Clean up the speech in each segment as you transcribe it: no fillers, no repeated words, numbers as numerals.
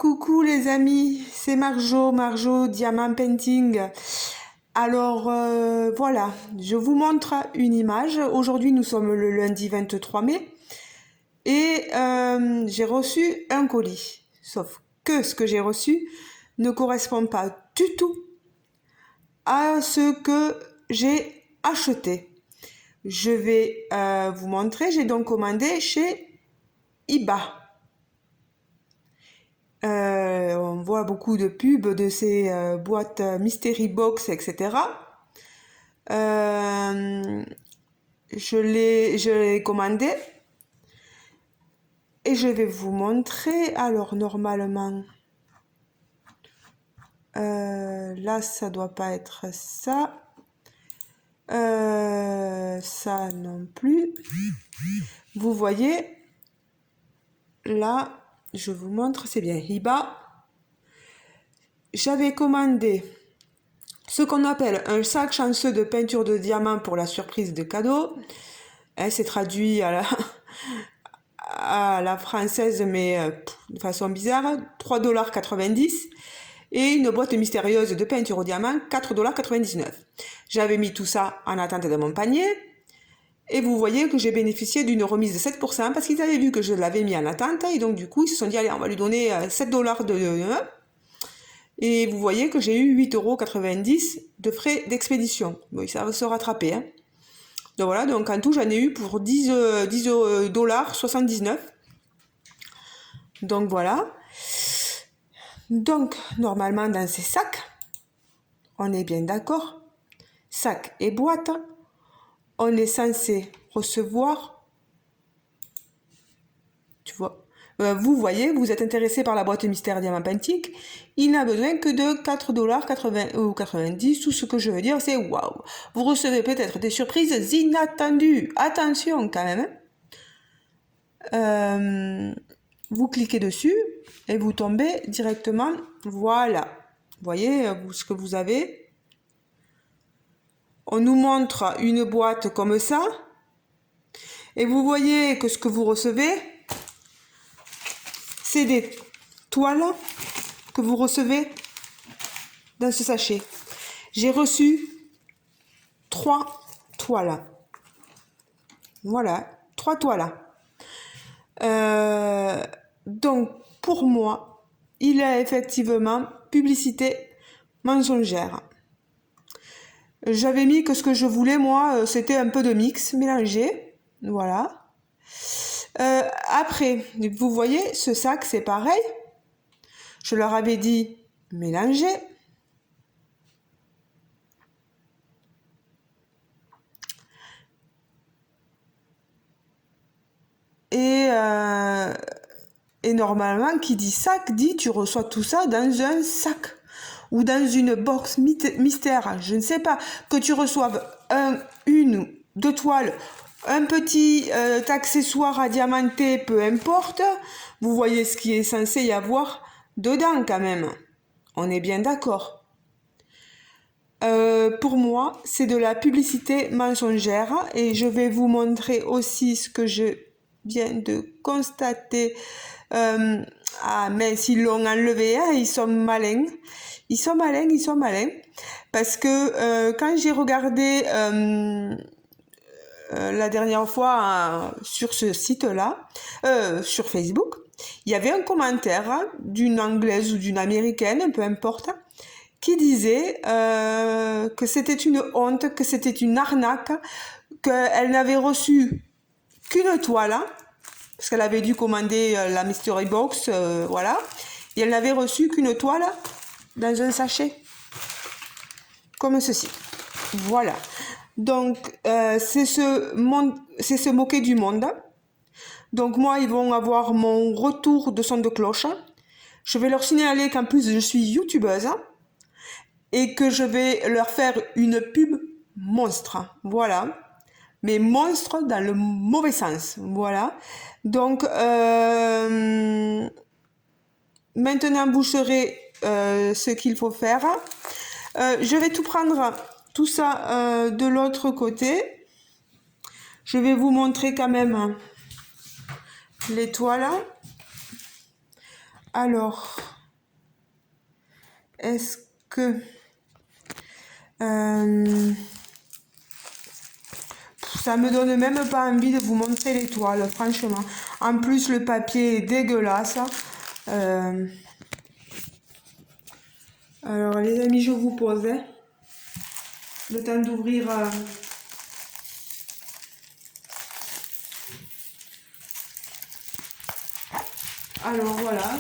Coucou les amis, c'est Marjo Diamant Painting. Alors voilà, je vous montre une image. Aujourd'hui nous sommes le lundi 23 mai et j'ai reçu un colis. Sauf que ce que j'ai reçu ne correspond pas du tout à ce que j'ai acheté. Je vais vous montrer, j'ai donc commandé chez Iba. On voit beaucoup de pubs de ces boîtes Mystery Box, etc. Je l'ai commandé et je vais vous montrer. Alors normalement, là ça doit pas être ça. Ça non plus. Vous voyez, là, je vous montre, c'est bien Iba. J'avais commandé ce qu'on appelle un sac chanceux de peinture de diamant pour la surprise de cadeau. C'est traduit à la française, mais de façon bizarre, 3,90 $. Et une boîte mystérieuse de peinture au diamant, 4,99 $. J'avais mis tout ça en attente de mon panier. Et vous voyez que j'ai bénéficié d'une remise de 7% parce qu'ils avaient vu que je l'avais mis en attente. Et donc du coup, ils se sont dit, allez, on va lui donner 7 $ de... Et vous voyez que j'ai eu 8,90 € de frais d'expédition. Bon, ça va se rattraper. Hein. Donc voilà, donc en tout, j'en ai eu pour 10,79 $. Donc voilà. Donc, normalement, dans ces sacs, on est bien d'accord, sac et boîte, on est censé recevoir, tu vois, vous voyez, vous êtes intéressé par la boîte mystère Diamant Painting, il n'a besoin que de 4,80 $ ou 90 $. Tout ce que je veux dire, c'est waouh. Vous recevez peut-être des surprises inattendues. Attention quand même. Vous cliquez dessus et vous tombez directement. Voilà. Vous voyez ce que vous avez. On nous montre une boîte comme ça. Et vous voyez que ce que vous recevez, c'est des toiles que vous recevez dans ce sachet. J'ai reçu 3 toiles. Voilà, 3 toiles. Donc, pour moi, il y a effectivement publicité mensongère. J'avais mis que ce que je voulais, moi, c'était un peu de mix mélangé. Voilà. Après, vous voyez, ce sac, c'est pareil. Je leur avais dit mélanger. Et normalement, qui dit sac, dit tu reçois tout ça dans un sac ou dans une box mystère. Je ne sais pas. Que tu reçoives une, 2 toiles, un petit accessoire à diamanter, peu importe. Vous voyez ce qui est censé y avoir dedans quand même. On est bien d'accord. Pour moi, c'est de la publicité mensongère et je vais vous montrer aussi ce que je viens de constater. Ah mince, ils l'ont enlevé, hein, ils sont malins. Ils sont malins. Parce que quand j'ai regardé la dernière fois sur ce site-là, sur Facebook, il y avait un commentaire d'une Anglaise ou d'une Américaine, peu importe, qui disait que c'était une honte, que c'était une arnaque, qu'elle n'avait reçu qu'une toile, parce qu'elle avait dû commander la Mystery Box, voilà, et elle n'avait reçu qu'une toile dans un sachet, comme ceci. Voilà. Donc, c'est se moquer du monde. Donc, moi, ils vont avoir mon retour de son de cloche. Je vais leur signaler qu'en plus, je suis youtubeuse et que je vais leur faire une pub monstre. Voilà. Mais monstre dans le mauvais sens. Voilà. Donc, maintenant, vous saurez ce qu'il faut faire. Je vais tout prendre, tout ça de l'autre côté. Je vais vous montrer quand même les toiles. Alors, est-ce que... ça me donne même pas envie de vous montrer les toiles, franchement. En plus, le papier est dégueulasse. Alors, les amis, je vous pose le temps d'ouvrir... Alors, voilà.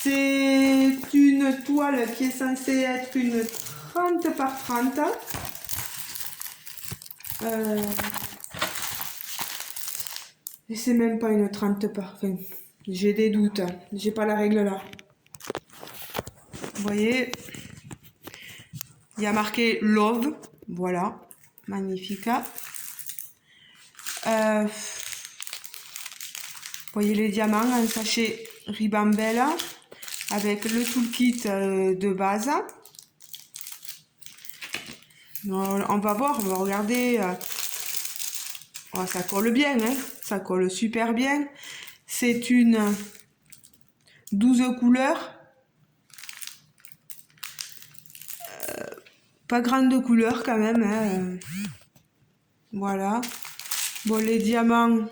C'est une toile qui est censée être une 30 par 30. Et c'est même pas une 30 par... Enfin, j'ai des doutes. J'ai pas la règle là. Vous voyez, il y a marqué Love. Voilà. Magnifique. Vous voyez les diamants, un sachet Ribambelle avec le toolkit de base. On va voir, on va regarder. Oh, ça colle bien, hein, ça colle super bien. C'est une 12 couleurs. Pas grande couleur quand même. Hein. Voilà. Bon, les diamants,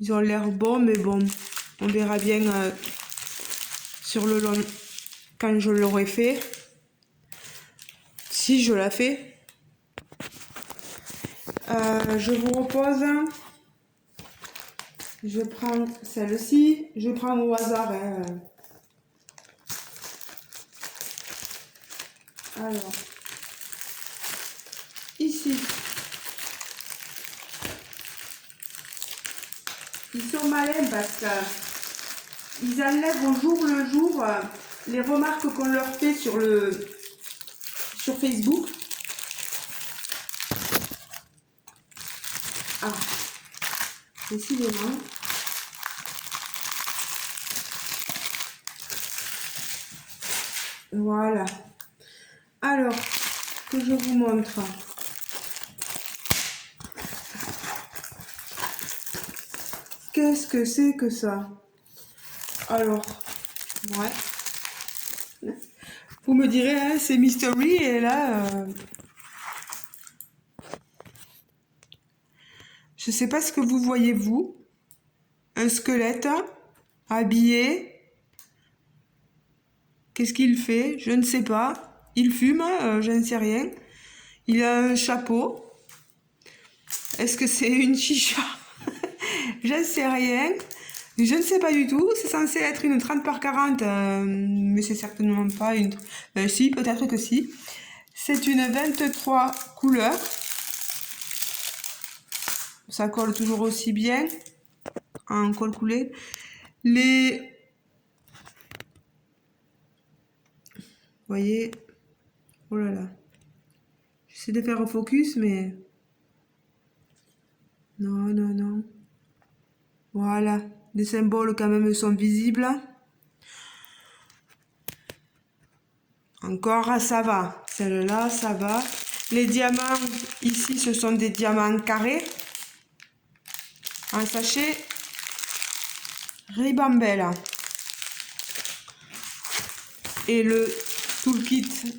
ils ont l'air bons, mais bon, on verra bien sur le long quand je l'aurai fait. Si je la fais. Je vous repose. Je prends celle-ci. Je prends au hasard. Hein. Alors, ici, ils sont malins parce qu'ils enlèvent au jour le jour les remarques qu'on leur fait sur Facebook. Ah, décidément. Voilà. Alors, que je vous montre. Qu'est-ce que c'est que ça? Alors, ouais. Vous me direz, hein, c'est Mystery, et là... je sais pas ce que vous voyez, vous. Un squelette habillé. Qu'est-ce qu'il fait? Je ne sais pas. Il fume, je ne sais rien. Il a un chapeau. Est-ce que c'est une chicha? Je ne sais rien. Je ne sais pas du tout. C'est censé être une 30 par 40, mais c'est certainement pas une... si, peut-être que si. C'est une 23 couleurs. Ça colle toujours aussi bien en colle coulé. Les... Vous voyez... Oh là là. J'essaie de faire un focus, mais... Non, non, non. Voilà. Les symboles quand même sont visibles. Encore, ça va. Celle-là, ça va. Les diamants, ici, ce sont des diamants carrés. Un sachet Ribambelle. Et le toolkit,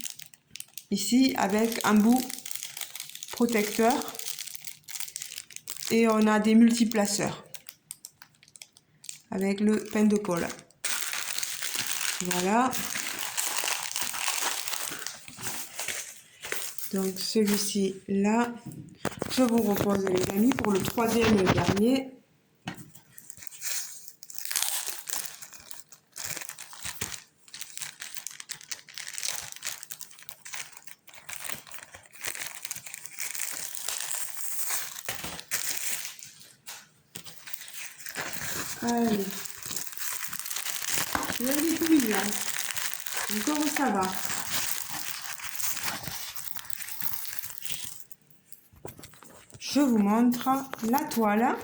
ici, avec un bout protecteur. Et on a des multiplaceurs. Avec le pain de colle. Voilà. Donc celui-ci là, je vous repose les amis pour le troisième et le dernier. Allez. Je l'ai dit tout mignon. Encore ça va. Je vous montre la toile.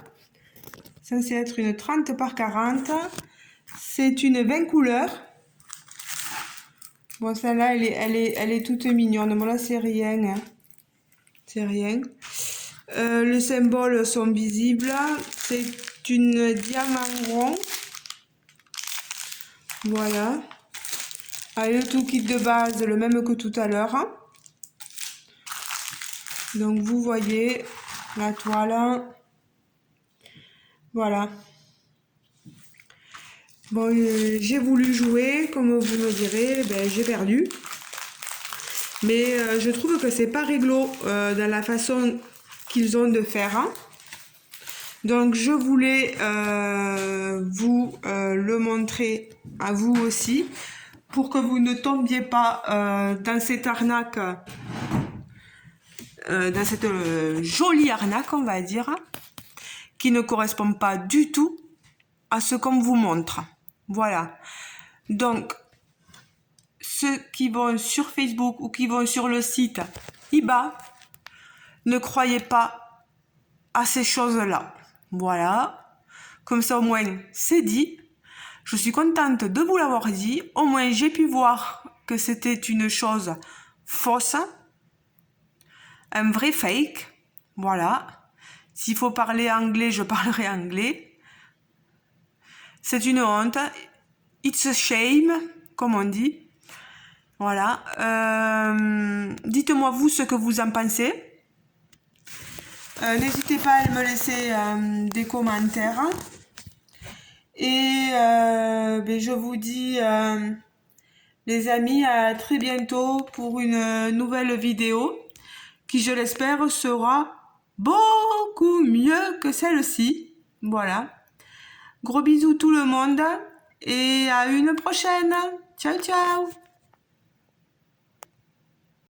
Censée être une 30 par 40. C'est une 20 couleurs. Bon, celle-là, elle est toute mignonne. Bon, là, c'est rien. Hein. C'est rien. Les symboles sont visibles. C'est une diamant rond. Voilà. Allez, le tout kit de base, le même que tout à l'heure. Donc vous voyez la toile. Voilà. Bon, j'ai voulu jouer, comme vous me direz, ben, j'ai perdu. Mais je trouve que c'est pas réglo dans la façon qu'ils ont de faire. Hein. Donc je voulais vous le montrer à vous aussi pour que vous ne tombiez pas dans cette arnaque, dans cette jolie arnaque on va dire, qui ne correspond pas du tout à ce qu'on vous montre. Voilà. Donc ceux qui vont sur Facebook ou qui vont sur le site IBA, ne croyez pas à ces choses-là. Voilà. Comme ça, au moins, c'est dit. Je suis contente de vous l'avoir dit. Au moins, j'ai pu voir que c'était une chose fausse. Un vrai fake. Voilà. S'il faut parler anglais, je parlerai anglais. C'est une honte. It's a shame, comme on dit. Voilà. Dites-moi vous ce que vous en pensez. N'hésitez pas à me laisser des commentaires. Et ben, je vous dis, les amis, à très bientôt pour une nouvelle vidéo qui, je l'espère, sera beaucoup mieux que celle-ci. Voilà. Gros bisous tout le monde et à une prochaine. Ciao, ciao.